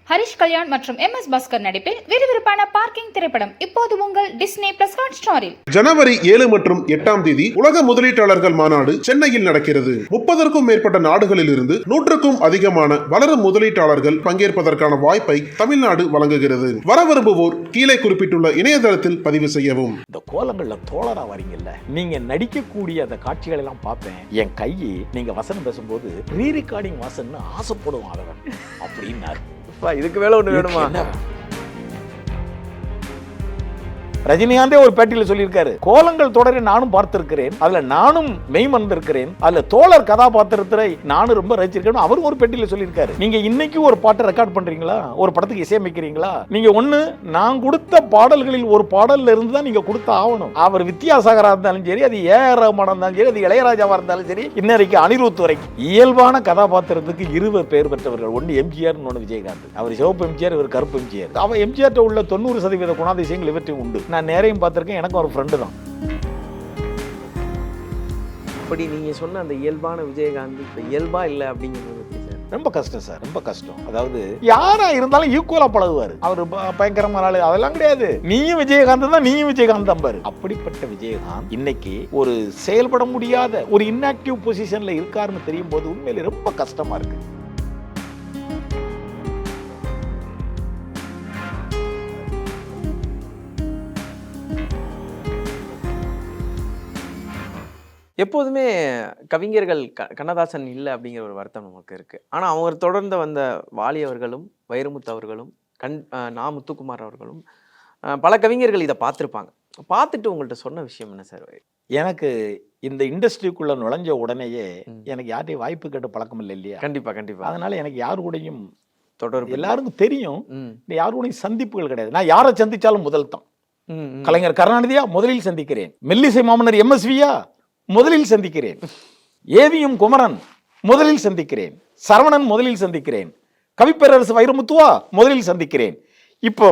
ஹரிஷ் கல்யாண் மற்றும் MS பாஸ்கர் நடிப்பில் விறுவிறுப்பான பார்க்கிங் திரைப்படம் இப்போது உங்கள் டிஸ்னி பிளஸ் ஹாட்ஸ்டாரில். ஜனவரி 7 மற்றும் 8ஆம் தேதி உலக முதலீட்டாளர்கள் மாநாடு சென்னையில் நடக்கிறது. 30க்கும் மேற்பட்ட நாடுகளில் இருந்து 100க்கும் அதிகமான வளரும் முதலீட்டாளர்கள் பங்கேற்பதற்கான வாய்ப்பை தமிழ்நாடு வழங்குகிறது. வர விரும்புவோர் கீழே குறிப்பிட்டுள்ள இணையதளத்தில் பதிவு செய்யவும். இந்த கோலங்கள்ல தோழரா வரீங்கல்ல, நீங்க நடிக்கக்கூடிய அந்த காட்சிகள் எல்லாம் பார்ப்பேன். என் கையை நீங்க வசனம் பேசும்போது ரீ ரெக்கார்டிங் வாசன்னு ஆசைப்படுவோம் ஆதவன் அப்படின்னாரு. இதுக்கு மேல ஒண்ணு வேணுமா? ரஜினிகாந்தே ஒரு பேட்டியில் சொல்லியிருக்காரு, கோலங்கள் தொடரை நானும் பார்த்திருக்கிறேன், அதுல நானும் மெய்மறந்திருக்கிறேன், அதுல தோழர் கதாபாத்திரத்தை நானும் ரொம்ப ரசிச்சிருக்கேன். அவர் ஒரு பேட்டியில் சொல்லியிருக்காரு. நீங்க இன்னைக்கு ஒரு பாட்டை ரெக்கார்ட் பண்றீங்களா, ஒரு படத்துக்கு இசையமைக்கிறீங்களா, நீங்க ஒண்ணு நான் கொடுத்த பாடல்களில் ஒரு பாடல்ல இருந்து தான் நீங்க கொடுத்த ஆகணும். அவர் வித்யாசாகரா இருந்தாலும் சரி, அது A.R. ரஹ்மானா இருந்தாலும் சரி, அது இளையராஜாவா இருந்தாலும் சரி, இன்னைக்கு அனிருத் வரைக்கும் இயல்பான கதாபாத்திரத்துக்கு 2 பேர் பெற்றவர்கள். ஒன்னு எம்ஜிஆர், இன்னொன்னு விஜயகாந்த். அவர் சிவப்பு எம்ஜிஆர், இவர் கருப்பு எம்ஜிஆர். அவன் எம்ஜிஆர் உள்ள 90% குணாதிசயங்கள் இவற்றையும் உண்டு. நான் நேரையும் பார்த்திருக்கேன். எனக்கு ஒரு ஃப்ரெண்டு தான். அப்படி நீங்க சொன்ன அந்த இயல்பான விஜயகாந்த் இப்ப இயல்பா இல்ல அப்படிங்கிறது ரொம்ப கஷ்டம் சார், ரொம்ப கஷ்டம். அதாவது யாரா இருந்தாலும் ஈக்குவலா பழகுவாரு. அவர் பயங்கரமான ஆளு அதெல்லாம் கிடையாது. நீயும் விஜயகாந்த் தான், நீயும் விஜயகாந்த் தான் பாரு. அப்படிப்பட்ட விஜயகாந்த் இன்னைக்கு ஒரு செயல்பட முடியாத ஒரு இன்ஆக்டிவ் பொசிஷன்ல இருக்காருன்னு தெரியும் போது உண்மையிலே ரொம்ப கஷ்டமா இருக்கு. எப்போதுமே கவிஞர்கள் கண்ணதாசன் இல்லை அப்படிங்கிற ஒரு வருத்தம் நமக்கு இருக்கு. ஆனா அவர் தொடர்ந்து வந்த வாலி அவர்களும் வைரமுத்து அவர்களும் நா. முத்துக்குமார் அவர்களும் பல கவிஞர்கள் இதை பார்த்துருப்பாங்க. பார்த்துட்டு உங்கள்கிட்ட சொன்ன விஷயம் என்ன சார்? எனக்கு இந்த இண்டஸ்ட்ரிக்குள்ள நுழைஞ்ச உடனேயே எனக்கு யார்ட்டையும் வாய்ப்பு கேட்டு பழக்கம் இல்லை இல்லையா? கண்டிப்பா கண்டிப்பா. அதனால எனக்கு யாரு கூடயும் தொடர்பு, எல்லாருக்கும் தெரியும், யாரு கூடயும் சந்திப்புகள் கிடையாது. நான் யாரை சந்திச்சாலும் முதல் தான். கலைஞர் கருணாநிதியா முதலில் சந்திக்கிறேன், மெல்லிசை மாமன்னர் MSVயா முதலில் சந்திக்கிறேன், ஏவிஎம் குமரன் முதலில் சந்திக்கிறேன், சரவணன் முதலில் சந்திக்கிறேன், கவிப்பேரரசு வைரமுத்துவா முதலில் சந்திக்கிறேன். இப்போ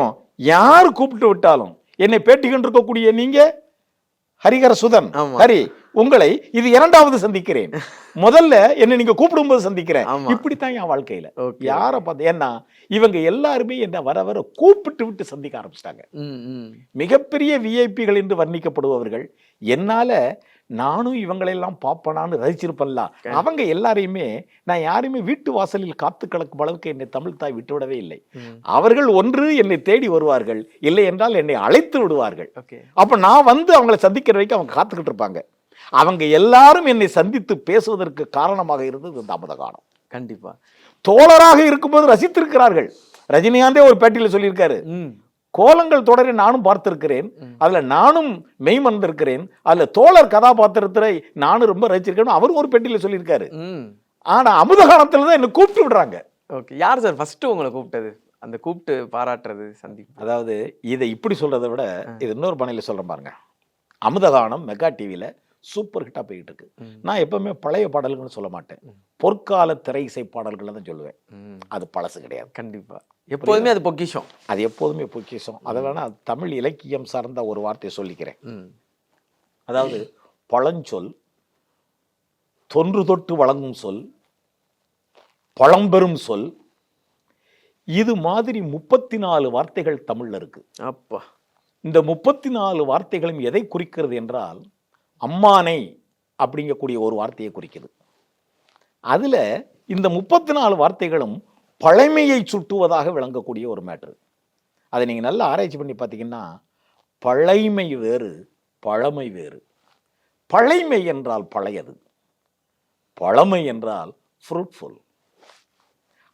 யார் கூப்பிட்டு விட்டாலும் என்னை பேட்டி கொண்டிருக்கக்கூடிய நீங்க ஹரிஹர சுதன் ஹரி, உங்களை இது 2வது சந்திக்கிறேன், முதல்ல என்ன நீங்க கூப்பிடும்போது சந்திக்கிறேன். இப்படித்தான் என் வாழ்க்கையில யாரை பார்த்து, ஏன்னா இவங்க எல்லாருமே என்ன வர வர கூப்பிட்டு விட்டு சந்திக்க ஆரம்பிச்சிட்டாங்க. மிகப்பெரிய விஐபிகள் என்று வர்ணிக்கப்படுபவர்கள். என்னால நானும் இவங்களெல்லாம் பாப்பனான்னு ரசிச்சிருப்பேன்ல, அவங்க எல்லாரையுமே நான் யாருமே வீட்டு வாசலில் காத்து கிடக்கும் அளவுக்கு என்னை தமிழ் தாய் விட்டுவிடவே இல்லை. அவர்கள் ஒன்று என்னை தேடி வருவார்கள், இல்லை என்றால் என்னை அழைத்து விடுவார்கள். அப்ப நான் வந்து அவங்களை சந்திக்கிற வரைக்கும் அவங்க காத்துக்கிட்டு இருப்பாங்க. அவங்க எல்லாரும் என்னை சந்தித்து பேசுவதற்கு காரணமாக இருந்தது இந்த அமுதகானம். கண்டிப்பா தோழராக இருக்கும்போது ரசித்திருக்கிறார்கள். ரஜினிகாந்தே ஒரு பேட்டியில் சொல்லியிருக்காரு, கோலங்கள் தொடரை நானும் பார்த்திருக்கிறேன், அதுல நானும் மெய்மறந்திருக்கிறேன், அதுல தோழர் கதாபாத்திரத்தை நானும் ரொம்ப ரசிச்சிருக்கேன். அவர் ஒரு பெட்டியில சொல்லியிருக்காரு. ஆனா அமுதகானத்துல தான் என்ன கூப்பிட்டு விடுறாங்க. ஓகே, யார் சார் ஃபர்ஸ்ட் உங்களை கூப்பிட்டது? அந்த கூப்பிட்டு பாராட்டுறது சந்திப்பு. அதாவது இதை இப்படி சொல்றதை விட இது இன்னொரு பணியில சொல்றேன் பாருங்க. அமுதகானம் மெகா டிவில சூப்பர் ஹிட்டா போயிட்டு இருக்கு. நான் எப்பவுமே பழைய பாடல்கள்னு சொல்ல மாட்டேன், பொற்கால திரை இசை பாடல்கள் தான் சொல்லுவேன். அது பழசு கிடையாது. கண்டிப்பா எப்போதுமே அது பொக்கிஷம், அது எப்போதுமே பொக்கிஷம். அதை வேணா தமிழ் இலக்கியம் சார்ந்த ஒரு வார்த்தையை சொல்லிக்கிறேன். அதாவது பழஞ்சொல், தொன்று தொட்டு வழங்கும் சொல், பழம்பெரும் சொல், இது மாதிரி 34 வார்த்தைகள் தமிழ்ல இருக்கு. அப்பா, இந்த 34 வார்த்தைகளும் எதை குறிக்கிறது என்றால் அம்மானை அப்படிங்கக்கூடிய ஒரு வார்த்தையை குறிக்கிறது. அதுல இந்த 34 வார்த்தைகளும் பழமையை சுட்டுவதாக விளங்கக்கூடிய ஒரு மேட்ரு. அதை நீங்க நல்லா ஆராய்ச்சி பண்ணி பார்த்தீங்கன்னா பழைமை வேறு, பழமை வேறு. பழைமை என்றால் பழையது, பழமை என்றால் ஃப்ரூட்ஃபுல்.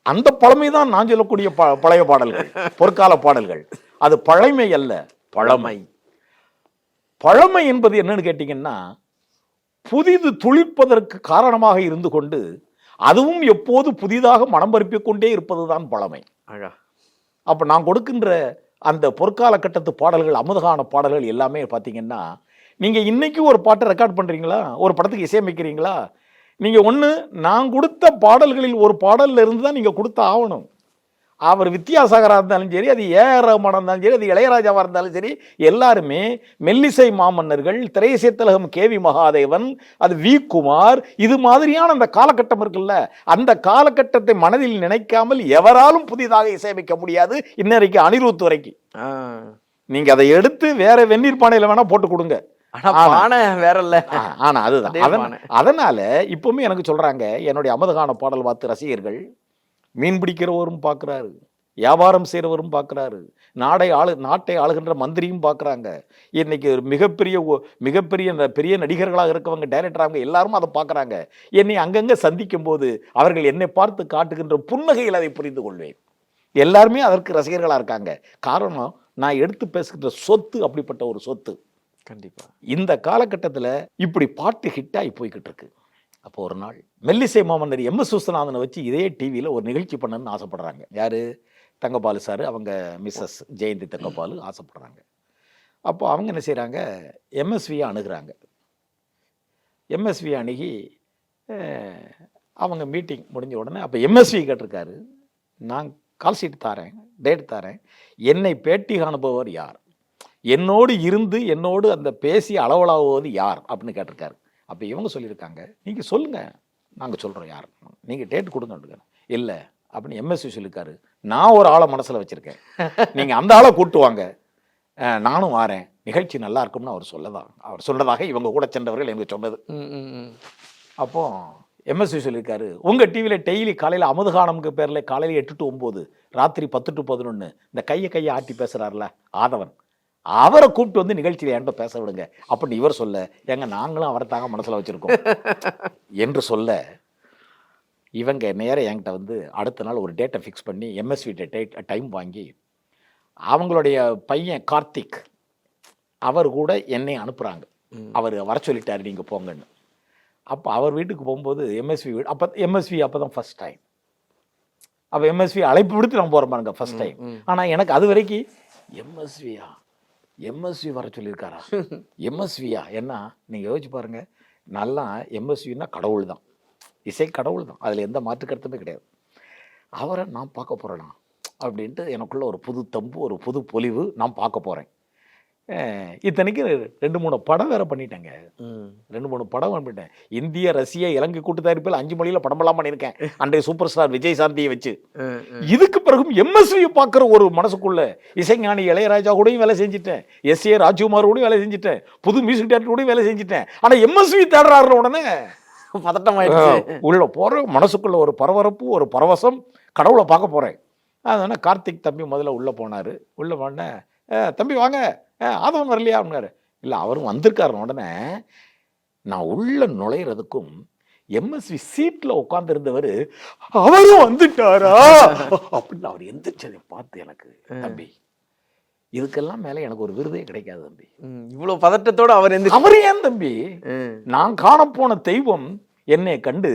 அந்த பழமை தான் நான் சொல்லக்கூடிய பழைய பாடல்கள், பொற்கால பாடல்கள். அது பழைமை அல்ல, பழமை. பழமை என்பது என்னன்னு கேட்டீங்கன்னா புதிது துளிர்ப்பதற்கு காரணமாக இருந்து கொண்டு அதுவும் எப்போது புதிதாக மனம் பரப்பிக் கொண்டே இருப்பதுதான் பழமை. அப்ப நான் கொடுக்கின்ற அந்த பொற்கால கட்டத்து பாடல்கள், அமுதகான பாடல்கள் எல்லாமே பார்த்தீங்கன்னா, நீங்க இன்னைக்கு ஒரு பாட்டை ரெக்கார்ட் பண்றீங்களா, ஒரு படத்துக்கு இசையமைக்கிறீங்களா, நீங்க ஒண்ணு நான் கொடுத்த பாடல்களில் ஒரு பாடல்ல இருந்து தான் நீங்க கொடுத்த ஆகணும். அவர் வித்யாசாகரா இருந்தாலும் சரி, அது ஏஆர் ரஹ்மானா இருந்தாலும் சரி, அது இளையராஜாவா இருந்தாலும் சரி, எல்லாருமே மெல்லிசை மாமன்னர்கள், திரையிசை திலகம் கேவி மகாதேவன், அது வி குமார், இது மாதிரியான அந்த காலகட்டம் இருக்குல்ல, அந்த காலகட்டத்தை மனதில் நினைக்காமல் எவராலும் புதிதாக இசையமைக்க முடியாது. இன்னைக்கு அனிருத் வரைக்கும் நீங்க அதை எடுத்து வேற வெந்நீர் பானையில வேணா போட்டு கொடுங்க, வேற இல்ல. ஆனா அதுதான். அதனால இப்பவுமே எனக்கு சொல்றாங்க, என்னுடைய அமதகான பாடல் பார்த்து ரசிகர்கள், மீன் பிடிக்கிறவரும் பார்க்கிறாரு, வியாபாரம் செய்கிறவரும் பார்க்குறாரு, நாட்டை ஆளுகின்ற மந்திரியும் பார்க்குறாங்க, இன்னைக்கு ஒரு மிகப்பெரிய பெரிய நடிகர்களாக இருக்கவங்க, டைரக்டராக எல்லாரும் அதை பார்க்குறாங்க. என்னை அங்கங்கே சந்திக்கும் போது அவர்கள் என்னை பார்த்து காட்டுகின்ற புன்னகையில் அதை புரிந்து கொள்வேன். எல்லாருமே அதற்கு ரசிகர்களாக இருக்காங்க. காரணம், நான் எடுத்து பேசுகின்ற சொத்து அப்படிப்பட்ட ஒரு சொத்து. கண்டிப்பா இந்த காலகட்டத்தில் இப்படி பாட்டு ஹிட்டாகி போய்கிட்டு இருக்கு. அப்போ ஒரு நாள் மெல்லிசை மாமன்னர் எம்.எஸ். விஸ்வநாதனை வச்சு இதே டிவியில் ஒரு நிகழ்ச்சி பண்ணணும்னு ஆசைப்படுறாங்க. யார்? தங்கபாலு சார், அவங்க மிஸ்ஸஸ் ஜெயந்தி தங்கபாலு ஆசைப்படுறாங்க. அப்போ அவங்க என்ன செய்கிறாங்க, எம்எஸ்வியை அணுகிறாங்க. எம்எஸ்வி அணுகி அவங்க மீட்டிங் முடிஞ்ச உடனே அப்போ எம்எஸ்வி கேட்டிருக்காரு, நான் கால் ஷீட் தரேன், டேட் தரேன், என்னை பேட்டி காணுபவர் யார், என்னோடு இருந்து என்னோடு அந்த பேசி அளவலாவது யார் அப்படின்னு கேட்டிருக்காரு. அப்போ இவங்க சொல்லியிருக்காங்க, நீங்கள் சொல்லுங்கள், நாங்கள் சொல்கிறோம் யார், நீங்கள் டேட் கொடுங்க. இல்லை அப்படின்னு எம்எஸ்வி சொல்லியிருக்காரு, நான் ஒரு ஆளை மனசில் வச்சுருக்கேன், நீங்கள் அந்த ஆளை கூப்பிட்டு வாங்க, நானும் வாரேன், நிகழ்ச்சி நல்லா இருக்கும்னு அவர் சொன்னதாக இவங்க கூட சென்றவர்கள் எனக்கு சொன்னது. அப்போ எம்எஸ்வி சொல்லியிருக்காரு, உங்கள் டிவியில் டெய்லி காலையில் அமுதகானம்க்கு பேரில் காலையில் 8 to 9, ராத்திரி 10 to 11 இந்த கையை ஆட்டி பேசுகிறார்ல ஆதவன், அவரை கூப்பிட்டு வந்து நிகழ்ச்சியில் என்கிட்ட பேச விடுங்க அப்படின்னு இவர் சொல்ல, ஏங்க நாங்களும் அவரை தாங்க மனசில் வச்சுருக்கோம் என்று சொல்ல, இவங்க நேரம் என்கிட்ட வந்து அடுத்த நாள் ஒரு டேட்டை ஃபிக்ஸ் பண்ணி எம்எஸ்வி டைம் வாங்கி அவங்களுடைய பையன் கார்த்திக் அவர் கூட என்னை அனுப்புகிறாங்க. அவர் வர சொல்லிட்டாரு நீங்கள் போங்கன்னு. அப்போ அவர் வீட்டுக்கு போகும்போது எம்எஸ்வி அப்போ தான் ஃபஸ்ட் டைம். அப்போ எம்எஸ்வி அழைப்பு விடுத்து நான் போகிற பாருங்க ஃபஸ்ட் டைம். ஆனால் எனக்கு அது வரைக்கும் எம்எஸ்வி வர சொல்லியிருக்காரா, எம்எஸ்வியா என்ன, நீங்கள் யோசிச்சு பாருங்கள், நல்லா எம்எஸ்வின்னா கடவுள் தான், இசை கடவுள் தான், அதில் எந்த மாற்று கருத்துமே கிடையாது. அவரை நான் பார்க்க போகிறேனா அப்படின்ட்டு எனக்குள்ள ஒரு புது தம்பு, ஒரு புது பொலிவு, நான் பார்க்க போகிறேன். இத்தனைக்கு 2-3 படம் வேற பண்ணிட்டேங்க. 2-3 படம் பண்ணிட்டேன். இந்திய, ரஷ்ய, இலங்கை கூட்டு தயாரிப்பில் 5 மொழியில் படமெல்லாம் பண்ணியிருக்கேன், அன்றைய சூப்பர் ஸ்டார் விஜய் சாந்தியை வச்சு. இதுக்கு பிறகும் எம்எஸ்வியை பார்க்குற ஒரு மனசுக்குள்ள, இசைஞானி இளையராஜா கூடயும் வேலை செஞ்சுட்டேன், எஸ்.ஏ. ராஜ்குமார் கூடயும் வேலை செஞ்சுட்டேன், புது மியூசிக் டைரக்டர் கூடயும் வேலை செஞ்சுட்டேன். ஆனால் எம்எஸ்வி தேடுறாருல உடனே பதட்டமாயிடுச்சு. உள்ள போகிற மனசுக்குள்ள ஒரு பரபரப்பு, ஒரு பரவசம், கடவுளை பார்க்க போகிறேன். அதனால் கார்த்திக் தம்பி முதல்ல உள்ளே போனார். உள்ளே போனேன், தம்பி வாங்க, ஆதவன் வரலையா அப்படின்னாரு. இல்லை அவரும் வந்திருக்காரு. உடனே நான் உள்ள நுழையிறதுக்கும் எம்எஸ்வி சீட்டில் உட்காந்துருந்தவர் அவரும் வந்துட்டாரா அப்படின்னு அவர் எந்திரிச்சதை பார்த்து எனக்கு, தம்பி இதுக்கெல்லாம் மேலே எனக்கு ஒரு விருதே கிடைக்காது தம்பி. இவ்வளவு பதட்டத்தோட அவர் ஏன் தம்பி, நான் காணப்போன தெய்வம் என்னை கண்டு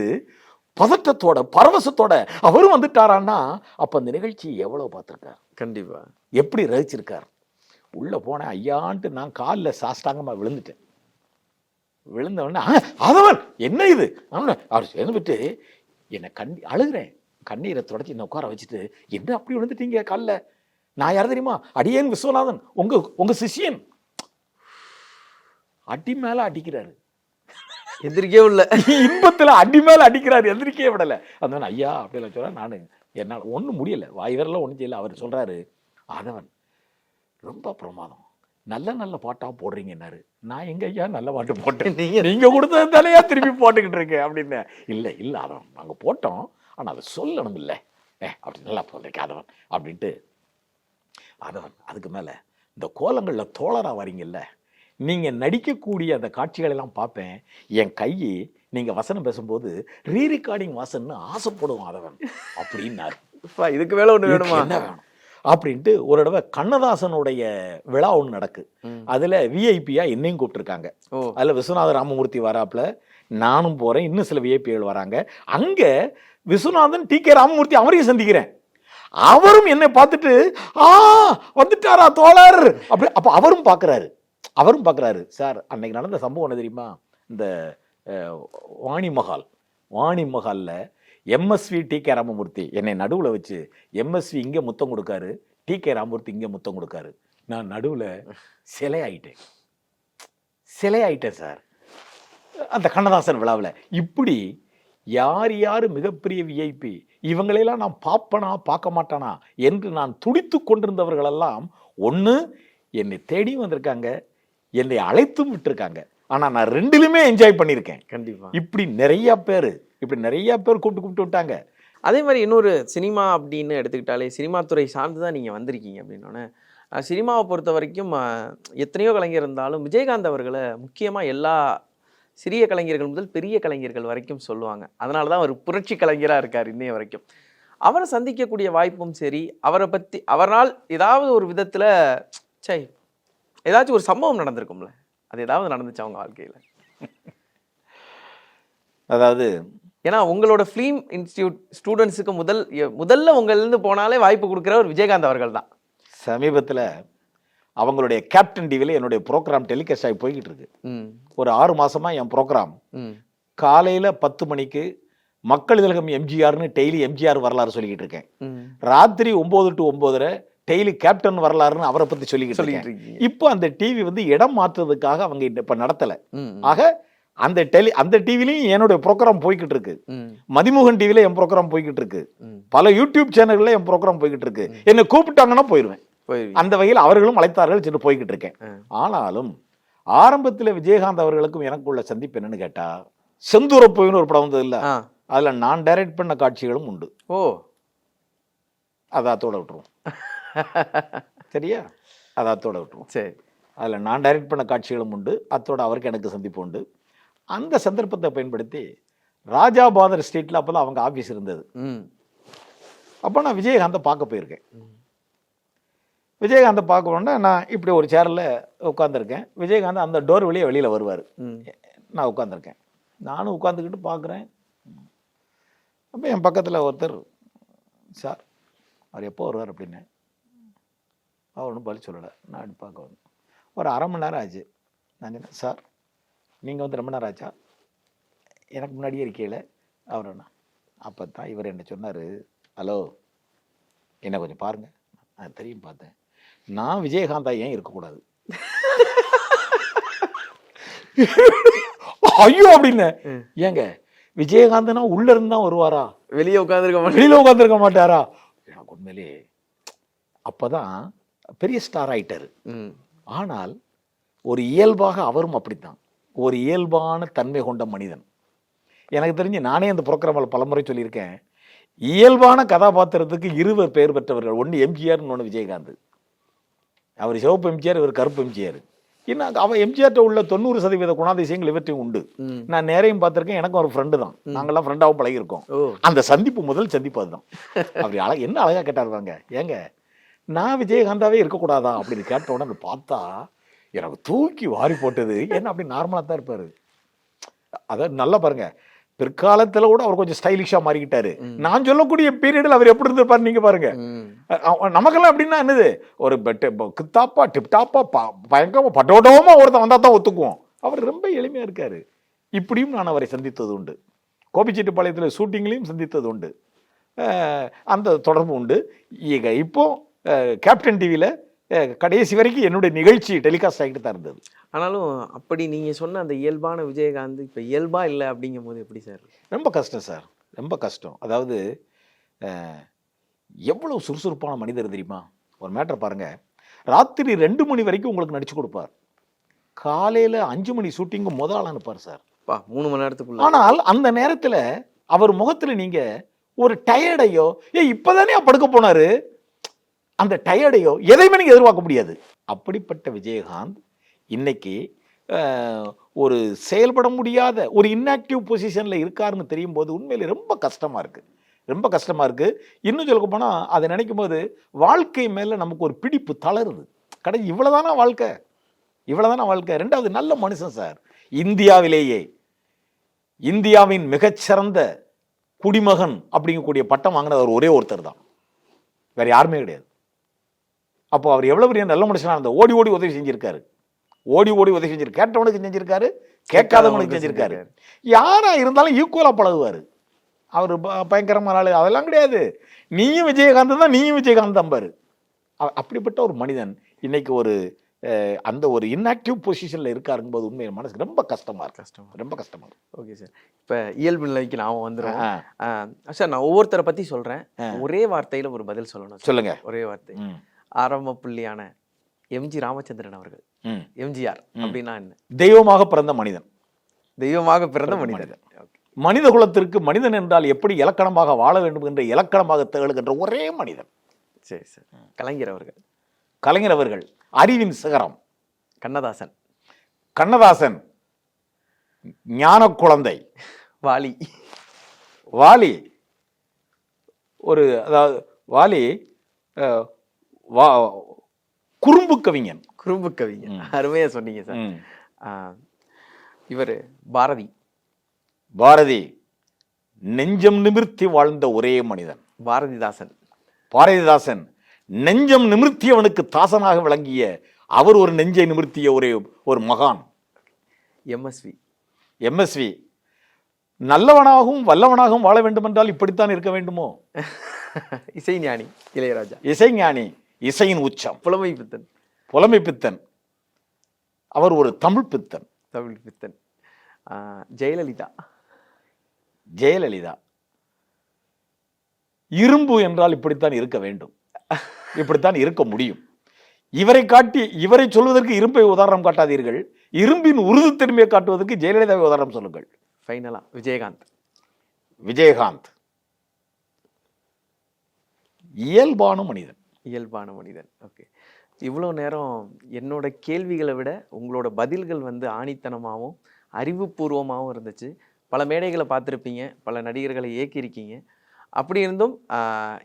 பதட்டத்தோட பரவசத்தோட அவரும் வந்துட்டாரான்னா அப்ப அந்த நிகழ்ச்சி எவ்வளவு பார்த்திருக்கார், கண்டிப்பா எப்படி ரசிச்சிருக்கார். உள்ள போனேன், ஐயான்ட்டு நான் காலில் சாஷ்டாங்கமா விழுந்துட்டேன். விழுந்த உடனே அதவன் என்ன இது அவர் சேர்ந்துவிட்டு என்னை அழுகிறேன், கண்ணீரை தொடச்சி என்னை உட்கார வச்சுட்டு, என்ன அப்படி விழுந்துட்டீங்க காலில், நான் யார் தெரியுமா, அடியேன் விஸ்வநாதன், உங்க சிஷியன். அடி மேல அடிக்கிறாரு, எந்திரிக்கவே இல்லை, இன்பத்துல அடி மேல அடிக்கிறாரு, எந்திரிக்கவே விடலை. அந்த ஐயா அப்படிலாம் சொல்ல, நான் என்னால் ஒன்றும் முடியலை, வாய் வரலாம் ஒன்றும் செய்யலை. அவர் சொல்றாரு, ஆதவன் ரொம்ப பிரமாதம், நல்ல நல்ல பாட்டா போடுறீங்கன்னாரு. நான் எங்க ஐயா நல்ல பாட்டு போட்டேன், நீங்க கொடுத்தது தலையா திருப்பி போட்டுக்கிட்டு இருக்கேன் அப்படின்னு. இல்லை இல்லை ஆதவன், நாங்க போட்டோம், ஆனா அதை சொல்லணும் இல்லை அப்படி நல்லா போட்டிருக்கேன் ஆதவன் அப்படின்ட்டு. ஆதவன் அதுக்கு மேல இந்த கோலங்கள்ல தோழரா வரீங்கல்ல, நீங்க நடிக்கக்கூடிய அந்த காட்சிகள் எல்லாம் பார்ப்பேன், என் கையை நீங்க வசனம் பேசும்போது ரீ ரெக்கார்டிங் வாசன்னு ஆசைப்படுவோம் ஆதவன் அப்படின்னாரு. இதுக்கு மேல ஒண்ணு வேணுமா, என்ன வேணும் அப்படின்ட்டு. ஒரு தடவை கண்ணதாசனுடைய விழா ஒன்று நடக்கு, அதுல விஐபியா என்னையும் கூப்பிட்டுருக்காங்க. அதுல விஸ்வநாத ராமமூர்த்தி வராப்புல, நானும் போறேன், இன்னும் சில விஐபிகள் வராங்க. அங்க விஸ்வநாதன் டி.கே. ராமமூர்த்தி அவரையும் சந்திக்கிறேன். அவரும் என்னை பார்த்துட்டு வந்துட்டாரா தோழர் அப்படி. அப்ப அவரும் பார்க்கறாரு. சார் அன்னைக்கு நடந்த சம்பவம் என்ன தெரியுமா, இந்த வாணி மஹால்ல எம்எஸ்வி டி.கே. ராமமூர்த்தி என்னை நடுவில் வச்சு எம்எஸ்வி இங்கே முத்தம் கொடுக்காரு, டி.கே. ராமமூர்த்தி இங்கே முத்தம் கொடுக்காரு. நான் நடுவில் சிலை ஆயிட்டேன் சார் அந்த கண்ணதாசன் விழாவில். இப்படி யார் யார் மிகப்பெரிய விஐபி, இவங்களையெல்லாம் நான் பார்ப்பனா பார்க்க மாட்டானா என்று நான் துடித்து கொண்டிருந்தவர்களெல்லாம் ஒன்று என்னை தேடி வந்திருக்காங்க, என்னை அழைத்தும் விட்டுருக்காங்க. ஆனால் நான் ரெண்டிலுமே என்ஜாய் பண்ணியிருக்கேன். கண்டிப்பா இப்படி நிறைய பேர் கூப்பிட்டு விட்டாங்க. அதே மாதிரி இன்னொரு சினிமா அப்படின்னு எடுத்துக்கிட்டாலே சினிமா துறை சார்ந்து தான் நீங்கள் வந்திருக்கீங்க அப்படின்னோடனே, சினிமாவை பொறுத்த வரைக்கும் எத்தனையோ கலைஞர் இருந்தாலும் விஜயகாந்த் அவர்களை முக்கியமாக எல்லா சிறிய கலைஞர்கள் முதல் பெரிய கலைஞர்கள் வரைக்கும் சொல்லுவாங்க. அதனால தான் அவர் புரட்சி கலைஞராக இருக்கார் இன்னைய வரைக்கும். அவரை சந்திக்கக்கூடிய வாய்ப்பும் சரி, அவரை பற்றி அவரால் ஏதாவது ஒரு விதத்தில் ஏதாச்சும் ஒரு சம்பவம் நடந்திருக்கும்ல, அது ஏதாவது நடந்துச்சு அவங்க வாழ்க்கையில்? அதாவது ஏன்னா உங்களோட ஃபிலிம் இன்ஸ்டியூட் ஸ்டூடெண்ட்ஸுக்கு முதல்ல உங்கள்லேருந்து போனாலே வாய்ப்பு கொடுக்குறவர் விஜயகாந்த் அவர்கள் தான். சமீபத்தில் அவங்களுடைய கேப்டன் டிவியில் என்னுடைய ப்ரோக்ராம் டெலிகாஸ்ட் ஆகி போய்கிட்டு இருக்கு. ஒரு 6 மாசமா என் ப்ரோக்ராம் காலையில் 10 மணிக்கு மக்கள் திலகம் எம்ஜிஆர்னு டெய்லி எம்ஜிஆர் வரலாறு சொல்லிக்கிட்டு இருக்கேன். ராத்திரி 9 to 9:30 டெய்லி கேப்டன் வரலாறுன்னு அவரை பற்றி சொல்லிக்கிட்டு இருக்கேன். இப்போ அந்த டிவி வந்து இடம் மாற்றுறதுக்காக அவங்க இப்போ நடத்தலை. ஆக அந்த டிவிலையும் என்னுடைய ப்ரோக்ராம் போய்கிட்டு இருக்கு. மதிமுகன் டிவில என் ப்ரோக்ராம் போய்கிட்டு இருக்கு. பல யூடியூப் சேனல்ல என் ப்ரோக்ராம் போய்கிட்டு இருக்கு. என்னை கூப்பிட்டாங்கன்னா போயிடுவேன். அந்த வகையில் அவர்களும் அழைத்தார்கள், சென்று போய்கிட்டு இருக்கேன். ஆனாலும் ஆரம்பத்தில் விஜயகாந்த் அவர்களுக்கும் எனக்கு உள்ள சந்திப்பு என்னன்னு கேட்டா, செந்தூரப்போயின்னு ஒரு படம் வந்தது இல்ல, அதுல நான் டைரக்ட் பண்ண காட்சிகளும் உண்டு. அதாத்தோட விட்டுருவோம். சரியா? அதாத்தோட விட்டுருவோம். சரி, அதுல நான் டைரக்ட் பண்ண காட்சிகளும் உண்டு. அத்தோட அவருக்கு எனக்கு சந்திப்பு உண்டு. அந்த சந்தர்ப்பத்தை பயன்படுத்தி ராஜாபாதர் ஸ்ட்ரீட்ல அப்போதான் அவங்க ஆஃபீஸ் இருந்தது. அப்போ நான் விஜயகாந்தை பார்க்க போயிருக்கேன். விஜயகாந்தை பார்க்க போனா நான் இப்படி ஒரு சேரில் உட்காந்துருக்கேன். விஜயகாந்த் அந்த டோர் வழியே வெளியில் வருவார். நான் உட்காந்துருக்கேன். நானும் உட்காந்துக்கிட்டு பார்க்குறேன். அப்போ என் பக்கத்தில் ஒருத்தர், சார் அவர் எப்போ வருவார் அப்படின்னு. அவர் ஒன்றும் பதில் சொல்லலை. நான் அப்படி பார்க்க வந்தேன். ஒரு 1/2 மணி நேரம் ஆச்சு. நான் சொன்னேன், சார் நீங்கள் வந்து ரொம்ப நேரம் ஆச்சா? எனக்கு முன்னாடியே இருக்கையில் அவர் என்ன. அப்போ தான் இவர் என்ன சொன்னார், ஹலோ என்ன கொஞ்சம் பாருங்கள். நான் தெரியும் பார்த்தேன். நான் விஜயகாந்தா ஏன் இருக்கக்கூடாது? ஐயோ அப்படின்னு. ஏங்க விஜயகாந்தனா உள்ள இருந்தா வருவாரா, வெளியே உட்காந்துருக்க மாட்டாரா? எனக்கு உண்மையிலே அப்பதான் பெரிய ஸ்டார் ஆயிட்டாரு. ஆனால் ஒரு இயல்பாக அவரும் அப்படித்தான், ஒரு இயல்பான தன்மை கொண்ட மனிதன். எனக்கு தெரிஞ்சு நானே அந்த ப்ரோக்ராமில் பலமுறை சொல்லியிருக்கேன், இயல்பான கதாபாத்திரத்துக்கு 2 பேர் பெற்றவர்கள். ஒன்று எம்ஜிஆர், இன்னொன்று விஜயகாந்த். அவர் சிவப்பு எம்ஜிஆர், இவர் கருப்பு எம்ஜிஆர். இன்னும் அவன் எம்ஜிஆர்ட்ட உள்ள 90% குணாதிசயங்கள் இவற்றையும் உண்டு. நான் நேரையும் பார்த்துருக்கேன். எனக்கும் ஒரு ஃப்ரெண்டு தான், நாங்கள்லாம் ஃப்ரெண்டாகவும் பழகிருக்கோம். அந்த சந்திப்பு முதல் சந்திப்பு அதுதான். அப்படி என்ன அழகா கேட்டாருவாங்க, ஏங்க நான் விஜயகாந்தாவே இருக்கக்கூடாதா அப்படின்னு கேட்ட உடனே பார்த்தா எனக்கு தூக்கி வாரி போட்டது. ஏன்னா அப்படி நார்மலாக தான் இருப்பாரு. அதாவது நல்லா பாருங்க, பிற்காலத்தில் கூட அவர் கொஞ்சம் ஸ்டைலிஷா மாறிக்கிட்டாரு. நான் சொல்லக்கூடிய பீரியடில் அவர் எப்படி இருந்திருப்பாரு நீங்க பாருங்க. நமக்கெல்லாம் எப்படின்னா என்னது, ஒரு கித்தாப்பா டிப்டாப்பா பயங்கரமா பட்டோட்டமா ஒருத்தன் வந்தா தான் ஒத்துக்குவோம். அவர் ரொம்ப எளிமையா இருக்காரு. இப்படியும் நான் அவரை சந்தித்தது உண்டு. கோபிச்செட்டிப்பாளையத்தில் ஷூட்டிங்லையும் சந்தித்தது உண்டு. அந்த தொடர்பு உண்டு. இப்போ கேப்டன் டிவியில் கடைசி வரைக்கும் என்னுடைய நிகழ்ச்சி டெலிகாஸ்ட் ஆகிட்டு தான் இருந்தது. ஆனாலும் அப்படி நீங்கள் சொன்ன அந்த இயல்பான விஜயகாந்த் இப்போ இயல்பா இல்லை அப்படிங்கும் போது எப்படி சார்? ரொம்ப கஷ்டம் சார், ரொம்ப கஷ்டம். அதாவது எவ்வளவு சுறுசுறுப்பான மனிதர் தெரியுமா? ஒரு மேட்டர் பாருங்க, ராத்திரி 2 மணி வரைக்கும் உங்களுக்கு நடிச்சு கொடுப்பார். காலையில் 5 மணி ஷூட்டிங்கு முதல் அனுப்பார் சார். 3 மணி நேரத்துக்குள்ள. ஆனால் அந்த நேரத்தில் அவர் முகத்தில் நீங்க ஒரு டயர்டையோ, இப்பதானே படுக்க போனாரு, அந்த டயர்டையோ எதையுமே நீங்க எதிர்பார்க்க முடியாது. அப்படிப்பட்ட விஜயகாந்த் இன்னைக்கு ஒரு செயல்பட முடியாத ஒரு இன்ஆக்டிவ் பொசிஷன்ல இருக்காருன்னு தெரியும் போது உண்மையிலே ரொம்ப கஷ்டமா இருக்கு, ரொம்ப கஷ்டமா இருக்கு. இன்னும் சொல்ல போனா அதை நினைக்கும் போது வாழ்க்கை மேல நமக்கு ஒரு பிடிப்பு தளருது. கடைசி இவ்வளவுதானா வாழ்க்கை, இவ்வளவுதானா வாழ்க்கை. 2வது நல்ல மனுஷன் சார். இந்தியாவிலேயே இந்தியாவின் மிகச்சிறந்த குடிமகன் அப்படிங்கக்கூடிய பட்டம் வாங்கினது அவர் ஒரே ஒருத்தர் தான், வேற யாருமே கிடையாது. அப்போ அவர் எவ்வளவு பெரிய நல்ல மனுஷனா இருந்தா, ஓடி ஓடி உதவி செஞ்சிருக்காரு, ஓடி ஓடி உதவி செஞ்சிருக்காரு. கேட்டவனுக்கு செஞ்சிருக்காரு, கேட்காதவனுக்கு செஞ்சிருக்காரு. யாரா இருந்தாலும் ஈக்குவலா பழகுவாரு. அவர் பயங்கரமான ஆளு, அதெல்லாம் கிடையாது. நீயும் விஜயகாந்த் தான், நீயும் விஜயகாந்த் தான் பாரு. அப்படிப்பட்ட ஒரு மனிதன் இன்னைக்கு ஒரு அந்த ஒரு இன்ஆக்டிவ் பொசிஷன்ல இருக்காருங்க போது உண்மையான மனசுக்கு ரொம்ப கஷ்டமா இருக்கு. ரொம்ப கஷ்டமா இருக்கு. ஓகே சார், இப்போ இயல்பு நிலைக்கு நாம வந்துடுறோம். சார், நான் ஒவ்வொருத்தரை பத்தி சொல்றேன், ஒரே வார்த்தையில ஒரு பதில் சொல்லணும். சொல்லுங்க. ஒரே வார்த்தை. ஆரம்ப புள்ளியான எம்ஜி ராமச்சந்திரன் அவர்கள், எம்ஜிஆர் அப்படின்னா என்ன? தெய்வமாக பிறந்த மனிதன். தெய்வமாக பிறந்த மனிதன். மனித குலத்திற்கு மனிதன் என்றால் எப்படி இலக்கணமாக வாழ வேண்டும் என்ற இலக்கணமாக திகழ்கின்ற ஒரே மனிதன். சரி சார். கலைஞர் அவர்கள். கலைஞர் அவர்கள் அறிவின் சிகரம். கண்ணதாசன். கண்ணதாசன் ஞான குழந்தை. வாலி. வாலி ஒரு, அதாவது வாலி குறும்பு கவிஞன். குறும்பு கவிஞன், அருமையா சொன்னீங்க சார். இவர் பாரதி. பாரதி நெஞ்சம் நிமிர்த்தி வாழ்ந்த ஒரே மனிதன். பாரதிதாசன். பாரதிதாசன் நெஞ்சம் நிமிர்த்தியவனுக்கு தாசனாக விளங்கிய அவர் ஒரு நெஞ்சை நிமிர்த்திய ஒரு மகான். எம்எஸ்வி. எம்எஸ்வி நல்லவனாகவும் வல்லவனாகவும் வாழ வேண்டும் என்றால் இப்படித்தான் இருக்க வேண்டுமோ? இசைஞானி இளையராஜா. இசைஞானி, இசையின் உச்சம். புலமை பித்தன். புலமை பித்தன். அவர் ஒரு தமிழ் பித்தன். தமிழ் பித்தன். ஜெயலலிதா. ஜெயலலிதா இரும்பு என்றால் இப்படித்தான் இருக்க வேண்டும், இப்படித்தான் இருக்க முடியும். இவரை சொல்வதற்கு இரும்பை உதாரணம் காட்டாதீர்கள், இரும்பின் உறுதித்தன்மையை காட்டுவதற்கு ஜெயலலிதாவை உதாரணம் சொல்லுங்கள். ஃபைனலா விஜயகாந்த். விஜயகாந்த் இயல்பான மனிதன். இயல்பான மனிதன். ஓகே, இவ்வளோ நேரம் என்னோட கேள்விகளை விட உங்களோட பதில்கள் வந்து ஆணித்தனமாகவும் அறிவுபூர்வமாகவும் இருந்துச்சு. பல மேடைகளை பார்த்துருப்பீங்க, பல நடிகர்களை இயக்கியிருக்கீங்க. அப்படி இருந்தும்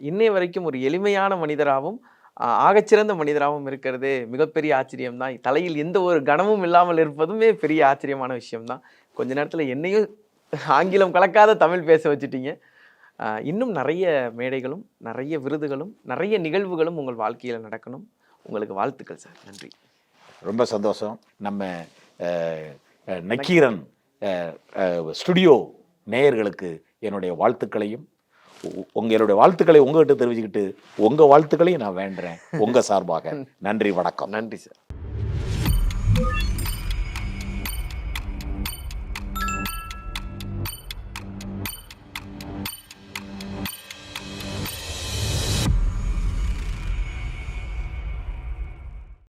இன்னைய வரைக்கும் ஒரு எளிமையான மனிதராகவும் ஆகச்சிறந்த மனிதராகவும் இருக்கிறது மிகப்பெரிய ஆச்சரியம்தான். தலையில் எந்த ஒரு கனமும் இல்லாமல் இருப்பதுமே பெரிய ஆச்சரியமான விஷயம்தான். கொஞ்ச நேரத்தில் என்னையும் ஆங்கிலம் கலக்காத தமிழ் பேச வச்சுட்டீங்க. இன்னும் நிறைய மேடைகளும் நிறைய விருதுகளும் நிறைய நிகழ்வுகளும் உங்கள் வாழ்க்கையில் நடக்கணும். உங்களுக்கு வாழ்த்துக்கள் சார். நன்றி. ரொம்ப சந்தோஷம். நம்ம நக்கீரன் ஸ்டுடியோ நேயர்களுக்கு என்னுடைய வாழ்த்துக்களையும், உங்களுடைய வாழ்த்துக்களை உங்ககிட்ட தெரிவிச்சுக்கிட்டு உங்க வாழ்த்துக்களையும் நான் வேண்டுறேன் உங்க சார்பாக. நன்றி, வணக்கம். நன்றி சார்.